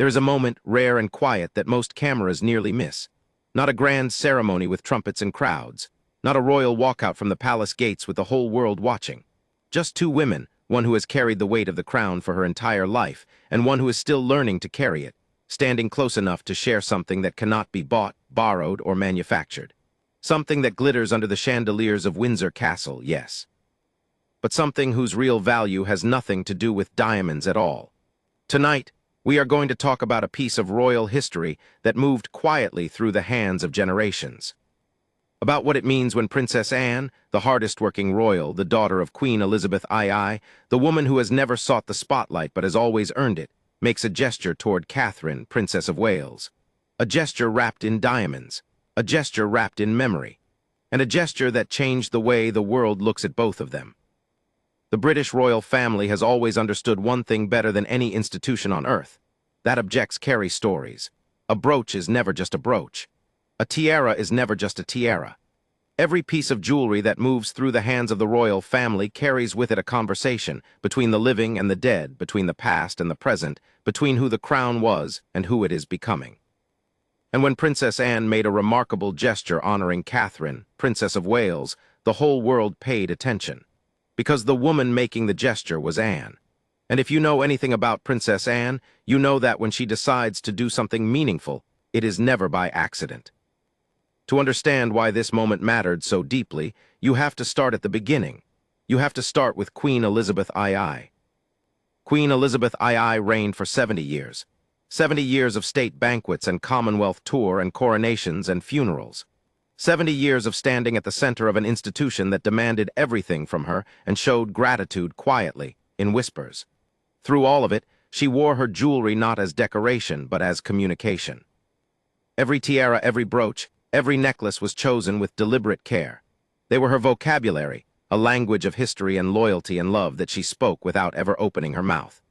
There is a moment, rare and quiet, that most cameras nearly miss. Not a grand ceremony with trumpets and crowds. Not a royal walkout from the palace gates with the whole world watching. Just two women, one who has carried the weight of the crown for her entire life, and one who is still learning to carry it, standing close enough to share something that cannot be bought, borrowed, or manufactured. Something that glitters under the chandeliers of Windsor Castle, yes. But something whose real value has nothing to do with diamonds at all. Tonight, we are going to talk about a piece of royal history that moved quietly through the hands of generations. About what it means when Princess Anne, the hardest-working royal, the daughter of Queen Elizabeth II, the woman who has never sought the spotlight but has always earned it, makes a gesture toward Catherine, Princess of Wales. A gesture wrapped in diamonds, a gesture wrapped in memory, and a gesture that changed the way the world looks at both of them. The British royal family has always understood one thing better than any institution on earth. That objects carry stories. A brooch is never just a brooch. A tiara is never just a tiara. Every piece of jewelry that moves through the hands of the royal family carries with it a conversation between the living and the dead, between the past and the present, between who the crown was and who it is becoming. And when Princess Anne made a remarkable gesture honoring Catherine, Princess of Wales, the whole world paid attention. Because the woman making the gesture was Anne. And if you know anything about Princess Anne, you know that when she decides to do something meaningful, it is never by accident. To understand why this moment mattered so deeply, you have to start at the beginning. You have to start with Queen Elizabeth II. Queen Elizabeth II reigned for 70 years. 70 years of state banquets and Commonwealth tour and coronations and funerals. 70 years of standing at the center of an institution that demanded everything from her and showed gratitude quietly, in whispers. Through all of it, she wore her jewelry not as decoration, but as communication. Every tiara, every brooch, every necklace was chosen with deliberate care. They were her vocabulary, a language of history and loyalty and love that she spoke without ever opening her mouth.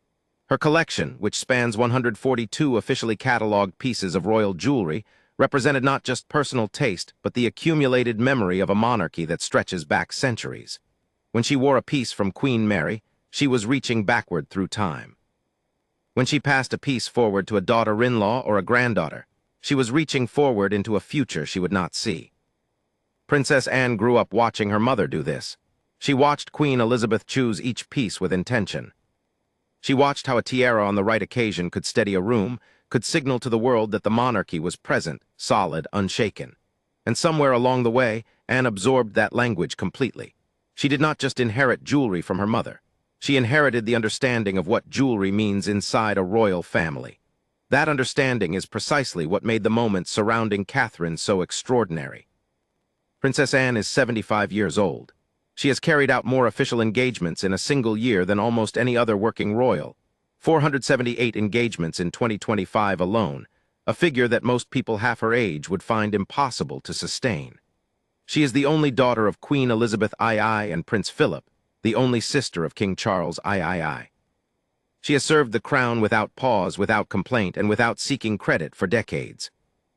Her collection, which spans 142 officially catalogued pieces of royal jewelry, represented not just personal taste, but the accumulated memory of a monarchy that stretches back centuries. When she wore a piece from Queen Mary, she was reaching backward through time. When she passed a piece forward to a daughter-in-law or a granddaughter, she was reaching forward into a future she would not see. Princess Anne grew up watching her mother do this. She watched Queen Elizabeth choose each piece with intention. She watched how a tiara on the right occasion could steady a room, could signal to the world that the monarchy was present, solid, unshaken. And somewhere along the way, Anne absorbed that language completely. She did not just inherit jewelry from her mother. She inherited the understanding of what jewelry means inside a royal family. That understanding is precisely what made the moment surrounding Catherine so extraordinary. Princess Anne is 75 years old. She has carried out more official engagements in a single year than almost any other working royal. 478 engagements in 2025 alone, a figure that most people half her age would find impossible to sustain. She is the only daughter of Queen Elizabeth II and Prince Philip, the only sister of King Charles III. She has served the crown without pause, without complaint, and without seeking credit for decades.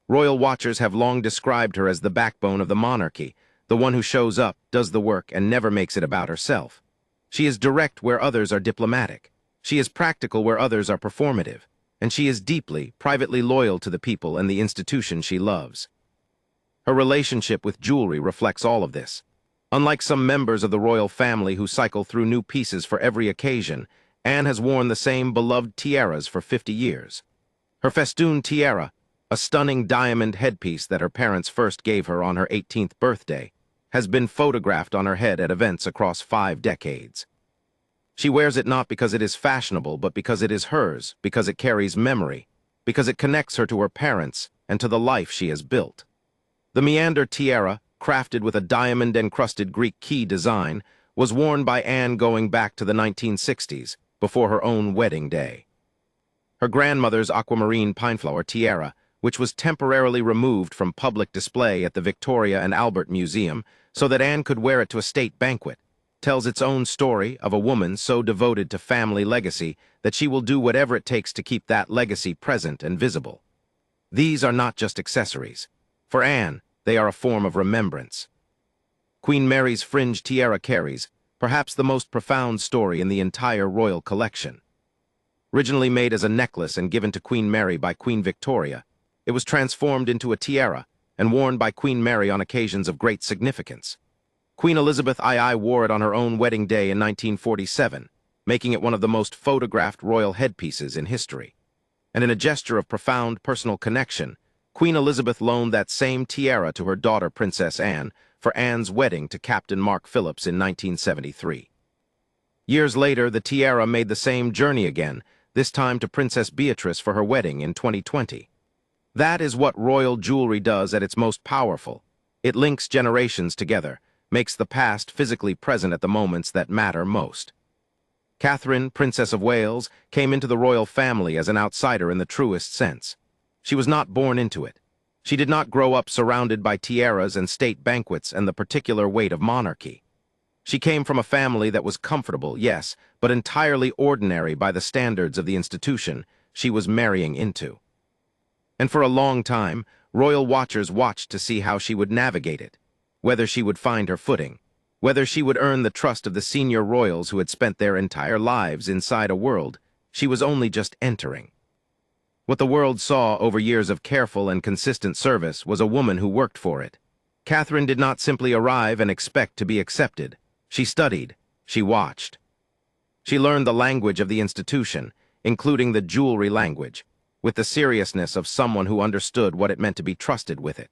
Royal watchers have long described her as the backbone of the monarchy, the one who shows up, does the work, and never makes it about herself. She is direct where others are diplomatic. She is practical where others are performative. And she is deeply, privately loyal to the people and the institution she loves. Her relationship with jewelry reflects all of this. Unlike some members of the royal family who cycle through new pieces for every occasion, Anne has worn the same beloved tiaras for 50 years. Her festoon tiara, a stunning diamond headpiece that her parents first gave her on her 18th birthday, has been photographed on her head at events across 5 decades. She wears it not because it is fashionable, but because it is hers, because it carries memory, because it connects her to her parents and to the life she has built. The meander tiara, crafted with a diamond-encrusted Greek key design, was worn by Anne going back to the 1960s, before her own wedding day. Her grandmother's aquamarine pineflower tiara, which was temporarily removed from public display at the Victoria and Albert Museum so that Anne could wear it to a state banquet, tells its own story of a woman so devoted to family legacy that she will do whatever it takes to keep that legacy present and visible. These are not just accessories. For Anne, they are a form of remembrance. Queen Mary's fringe tiara carries, perhaps the most profound story in the entire royal collection. Originally made as a necklace and given to Queen Mary by Queen Victoria, it was transformed into a tiara and worn by Queen Mary on occasions of great significance. Queen Elizabeth II wore it on her own wedding day in 1947, making it one of the most photographed royal headpieces in history. And in a gesture of profound personal connection, Queen Elizabeth loaned that same tiara to her daughter Princess Anne for Anne's wedding to Captain Mark Phillips in 1973. Years later, the tiara made the same journey again, this time to Princess Beatrice for her wedding in 2020. That is what royal jewelry does at its most powerful. It links generations together, makes the past physically present at the moments that matter most. Catherine, Princess of Wales, came into the royal family as an outsider in the truest sense. She was not born into it. She did not grow up surrounded by tiaras and state banquets and the particular weight of monarchy. She came from a family that was comfortable, yes, but entirely ordinary by the standards of the institution she was marrying into. And for a long time, royal watchers watched to see how she would navigate it, whether she would find her footing, whether she would earn the trust of the senior royals who had spent their entire lives inside a world she was only just entering. What the world saw over years of careful and consistent service was a woman who worked for it. Catherine did not simply arrive and expect to be accepted. She studied, she watched. She learned the language of the institution, including the jewelry language, with the seriousness of someone who understood what it meant to be trusted with it.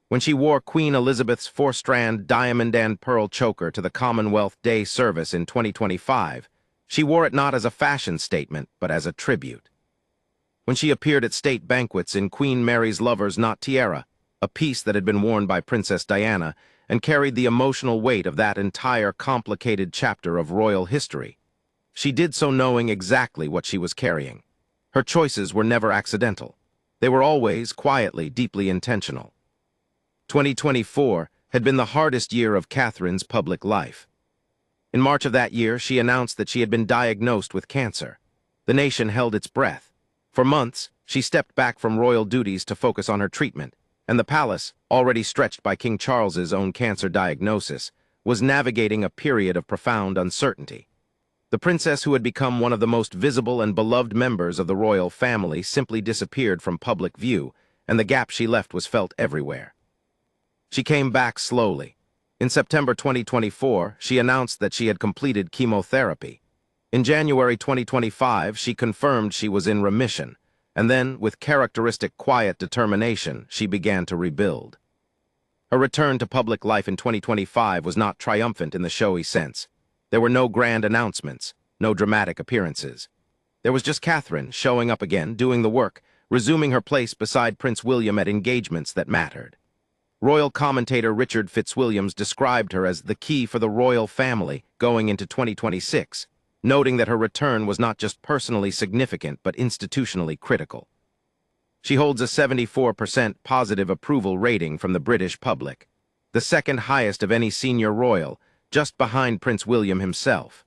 When she wore Queen Elizabeth's four-strand diamond and pearl choker to the Commonwealth Day service in 2025, she wore it not as a fashion statement, but as a tribute. When she appeared at state banquets in Queen Mary's Lover's Knot tiara, a piece that had been worn by Princess Diana and carried the emotional weight of that entire complicated chapter of royal history, she did so knowing exactly what she was carrying. Her choices were never accidental. They were always, quietly, deeply intentional. 2024 had been the hardest year of Catherine's public life. In March of that year, she announced that she had been diagnosed with cancer. The nation held its breath. For months, she stepped back from royal duties to focus on her treatment, and the palace, already stretched by King Charles's own cancer diagnosis, was navigating a period of profound uncertainty. The princess who had become one of the most visible and beloved members of the royal family simply disappeared from public view, and the gap she left was felt everywhere. She came back slowly. In September 2024, she announced that she had completed chemotherapy. In January 2025, she confirmed she was in remission, and then, with characteristic quiet determination, she began to rebuild. Her return to public life in 2025 was not triumphant in the showy sense. There were no grand announcements, no dramatic appearances. There was just Catherine showing up again, doing the work, resuming her place beside Prince William at engagements that mattered. Royal commentator Richard Fitzwilliams described her as the key for the royal family going into 2026, noting that her return was not just personally significant but institutionally critical. She holds a 74% positive approval rating from the British public, the second highest of any senior royal, just behind Prince William himself.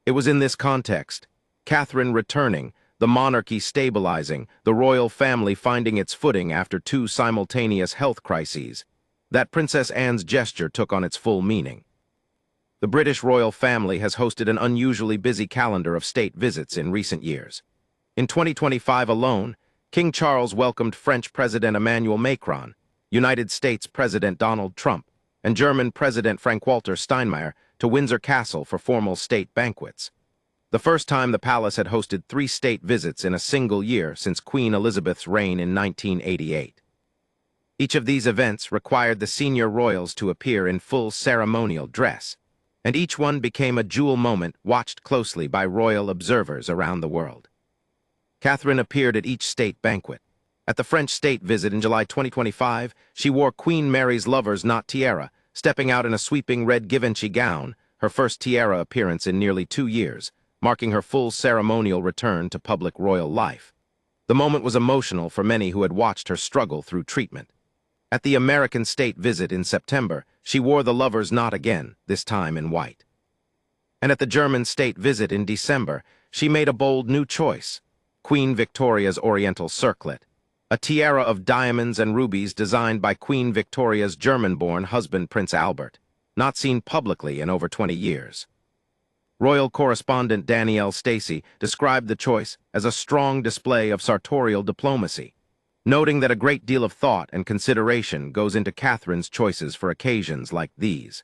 It was in this context, Catherine returning, the monarchy stabilizing, the royal family finding its footing after two simultaneous health crises, that Princess Anne's gesture took on its full meaning. The British royal family has hosted an unusually busy calendar of state visits in recent years. In 2025 alone, King Charles welcomed French President Emmanuel Macron, United States President Donald Trump, and German President Frank-Walter Steinmeier to Windsor Castle for formal state banquets. The first time the palace had hosted 3 state visits in a single year since Queen Elizabeth's reign in 1988. Each of these events required the senior royals to appear in full ceremonial dress, and each one became a jewel moment watched closely by royal observers around the world. Catherine appeared at each state banquet. At the French state visit in July 2025, she wore Queen Mary's Lover's Knot tiara, stepping out in a sweeping red Givenchy gown, her first tiara appearance in nearly 2 years, marking her full ceremonial return to public royal life. The moment was emotional for many who had watched her struggle through treatment. At the American state visit in September, she wore the Lover's Knot again, this time in white. And at the German state visit in December, she made a bold new choice, Queen Victoria's Oriental Circlet, a tiara of diamonds and rubies designed by Queen Victoria's German-born husband Prince Albert, not seen publicly in over 20 years. Royal correspondent Danielle Stacy described the choice as a strong display of sartorial diplomacy, noting that a great deal of thought and consideration goes into Catherine's choices for occasions like these.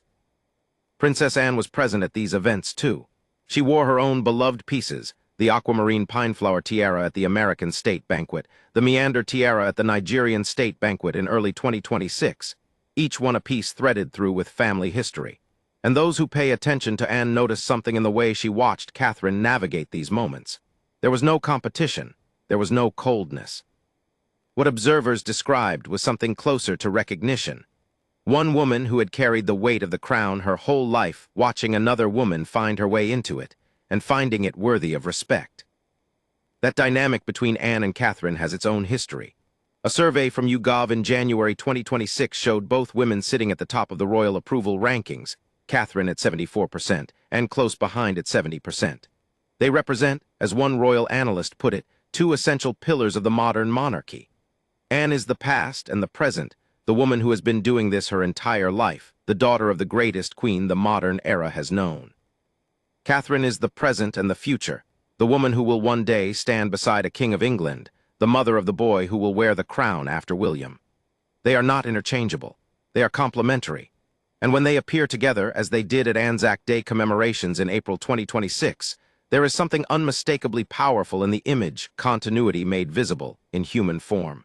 Princess Anne was present at these events, too. She wore her own beloved pieces, the aquamarine pineflower tiara at the American State Banquet, the meander tiara at the Nigerian State Banquet in early 2026, each one a piece threaded through with family history. And those who pay attention to Anne notice something in the way she watched Catherine navigate these moments. There was no competition. There was no coldness. What observers described was something closer to recognition. One woman who had carried the weight of the crown her whole life, watching another woman find her way into it, and finding it worthy of respect. That dynamic between Anne and Catherine has its own history. A survey from YouGov in January 2026 showed both women sitting at the top of the royal approval rankings, Catherine at 74%, and close behind at 70%. They represent, as one royal analyst put it, two essential pillars of the modern monarchy. Anne is the past and the present, the woman who has been doing this her entire life, the daughter of the greatest queen the modern era has known. Catherine is the present and the future, the woman who will one day stand beside a king of England, the mother of the boy who will wear the crown after William. They are not interchangeable. They are complementary. And when they appear together, as they did at Anzac Day commemorations in April 2026, there is something unmistakably powerful in the image continuity made visible in human form.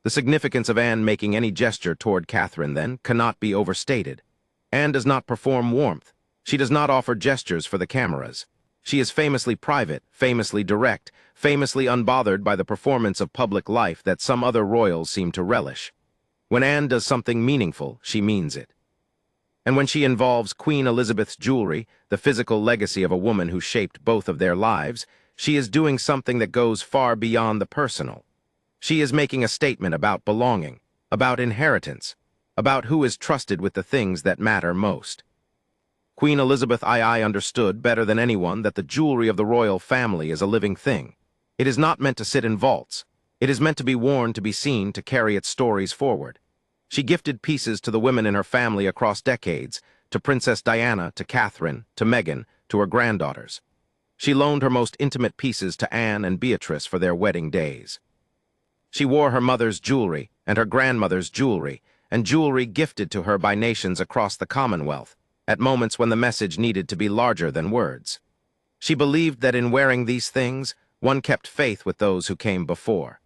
The significance of Anne making any gesture toward Catherine, then, cannot be overstated. Anne does not perform warmth. She does not offer gestures for the cameras. She is famously private, famously direct, famously unbothered by the performance of public life that some other royals seem to relish. When Anne does something meaningful, she means it. And when she involves Queen Elizabeth's jewelry, the physical legacy of a woman who shaped both of their lives, she is doing something that goes far beyond the personal. She is making a statement about belonging, about inheritance, about who is trusted with the things that matter most. Queen Elizabeth II understood better than anyone that the jewelry of the royal family is a living thing. It is not meant to sit in vaults. It is meant to be worn, to be seen, to carry its stories forward. She gifted pieces to the women in her family across decades, to Princess Diana, to Catherine, to Meghan, to her granddaughters. She loaned her most intimate pieces to Anne and Beatrice for their wedding days. She wore her mother's jewelry and her grandmother's jewelry, and jewelry gifted to her by nations across the Commonwealth, at moments when the message needed to be larger than words. She believed that in wearing these things, one kept faith with those who came before.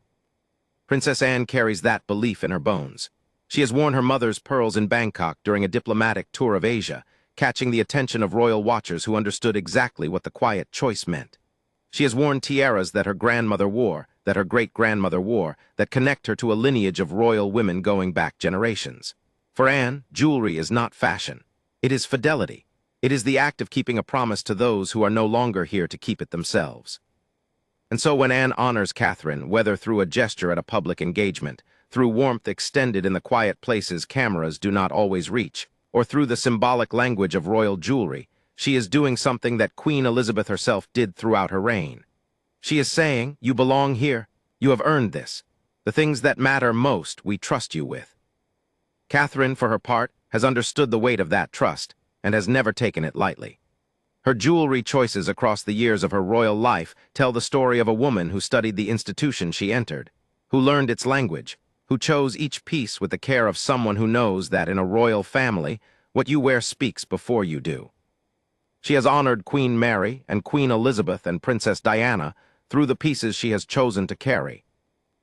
Princess Anne carries that belief in her bones. She has worn her mother's pearls in Bangkok during a diplomatic tour of Asia, catching the attention of royal watchers who understood exactly what the quiet choice meant. She has worn tiaras that her grandmother wore, that her great-grandmother wore, that connect her to a lineage of royal women going back generations. For Anne, jewelry is not fashion. It is fidelity. It is the act of keeping a promise to those who are no longer here to keep it themselves. And so when Anne honors Catherine, whether through a gesture at a public engagement, through warmth extended in the quiet places cameras do not always reach, or through the symbolic language of royal jewelry, she is doing something that Queen Elizabeth herself did throughout her reign. She is saying, you belong here, you have earned this. The things that matter most we trust you with. Catherine, for her part, has understood the weight of that trust, and has never taken it lightly. Her jewelry choices across the years of her royal life tell the story of a woman who studied the institution she entered, who learned its language, who chose each piece with the care of someone who knows that in a royal family, what you wear speaks before you do. She has honored Queen Mary and Queen Elizabeth and Princess Diana through the pieces she has chosen to carry.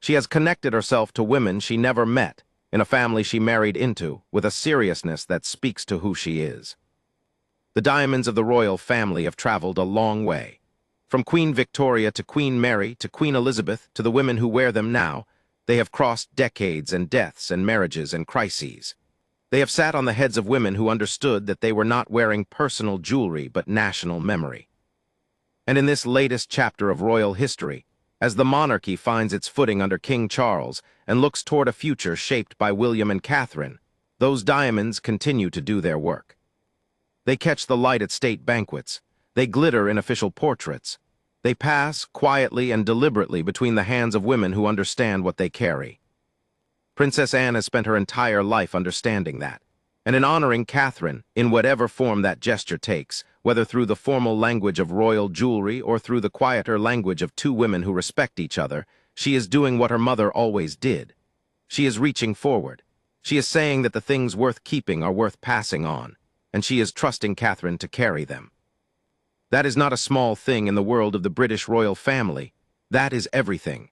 She has connected herself to women she never met, in a family she married into, with a seriousness that speaks to who she is. The diamonds of the royal family have traveled a long way. From Queen Victoria to Queen Mary to Queen Elizabeth to the women who wear them now, they have crossed decades and deaths and marriages and crises. They have sat on the heads of women who understood that they were not wearing personal jewelry but national memory. And in this latest chapter of royal history, as the monarchy finds its footing under King Charles and looks toward a future shaped by William and Catherine, those diamonds continue to do their work. They catch the light at state banquets. They glitter in official portraits. They pass quietly and deliberately between the hands of women who understand what they carry. Princess Anne has spent her entire life understanding that, and in honoring Catherine, in whatever form that gesture takes, whether through the formal language of royal jewelry or through the quieter language of two women who respect each other, she is doing what her mother always did. She is reaching forward. She is saying that the things worth keeping are worth passing on, and she is trusting Catherine to carry them. That is not a small thing in the world of the British royal family. That is everything.